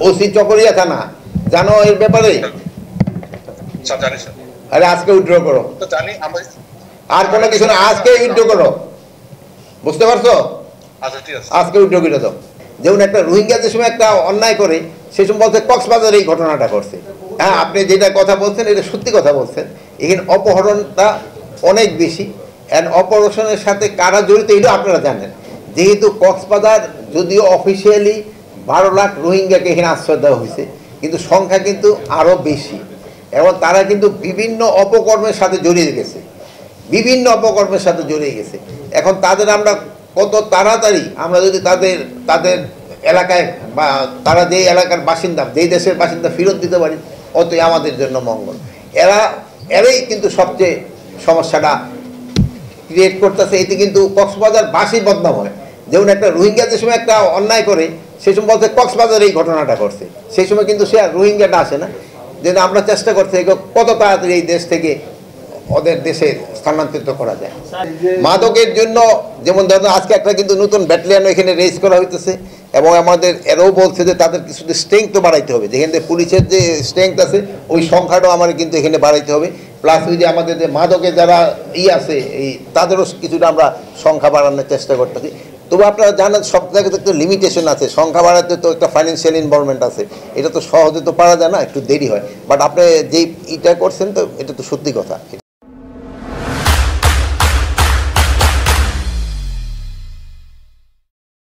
OC Chakaria থানা, জানো এর ব্যাপারে? আরে আজকে উইথড্র করো, আর কোনো কিছু না, আজকে উইথড্র করো, বুঝতে পারছো? আজকে উইথড্র করে দাও। যেমন একটা রোহিঙ্গা যে সময় একটা অন্যায় করে, সে সময় বলছে কক্সবাজারে এই ঘটনাটা করছে। হ্যাঁ, আপনি যেটা কথা বলছেন এটা সত্যি কথা বলছেন। এখানে অপহরণটা অনেক বেশি, অ্যান্ড অপারেশনের সাথে কারা জড়িত এটা আপনারা জানেন। যেহেতু কক্সবাজার যদিও অফিসিয়ালি 12 লাখ রোহিঙ্গাকে এখানে আশ্রয় দেওয়া হয়েছে, কিন্তু সংখ্যা কিন্তু আরও বেশি, এবং তারা কিন্তু বিভিন্ন অপকর্মের সাথে জড়িয়ে গেছে, বিভিন্ন অপকর্মের সাথে জড়িয়ে গেছে। এখন তাদের আমরা কত তাড়াতাড়ি আমরা যদি তাদের এলাকায় বা তারা যেই এলাকার বাসিন্দা, যেই দেশের বাসিন্দা ফেরত দিতে পারি, অতই আমাদের জন্য মঙ্গল। এরাই কিন্তু সবচেয়ে সমস্যাটা ক্রিয়েট করতেছে। এতে কিন্তু কক্সবাজারবাসী বদনাম হয়। যেমন একটা রোহিঙ্গা যে সময় একটা অন্যায় করে, সেই সময় বলছে কক্সবাজারে এই ঘটনাটা করছে, সেই সময় কিন্তু সে আর রোহিঙ্গাটা আসে না। যেন আমরা চেষ্টা করছি কত তাড়াতাড়ি এই দেশ থেকে ওদের দেশে স্থানান্তরিত করা যায়। মাদকের জন্য যেমন ধরুন আজকে একটা কিন্তু নতুন ব্যাটালিয়ানও এখানে রেজ করা হইতেছে, এবং আমাদের এরাও বলছে যে তাদের কিছু স্ট্রেংথও বাড়াইতে হবে। যেখানে পুলিশের যে স্ট্রেংথ আছে ওই সংখ্যাটাও আমার কিন্তু এখানে বাড়াইতে হবে। প্লাস ওই যে আমাদের যে মাদকে যারা আছে এই তাদেরও কিছুটা আমরা সংখ্যা বাড়ানোর চেষ্টা করতেছি। তবে আপনারা জানেন সব জায়গায় তো একটু লিমিটেশন আছে, সংখ্যা বাড়াতে তো একটা ফাইন্যান্সিয়াল ইনভলভমেন্ট আছে, এটা তো সহজে তো পারা যায় না, একটু দেরি হয়। বাট আপনি যেই এটা করছেন তো এটা তো সত্যি কথা।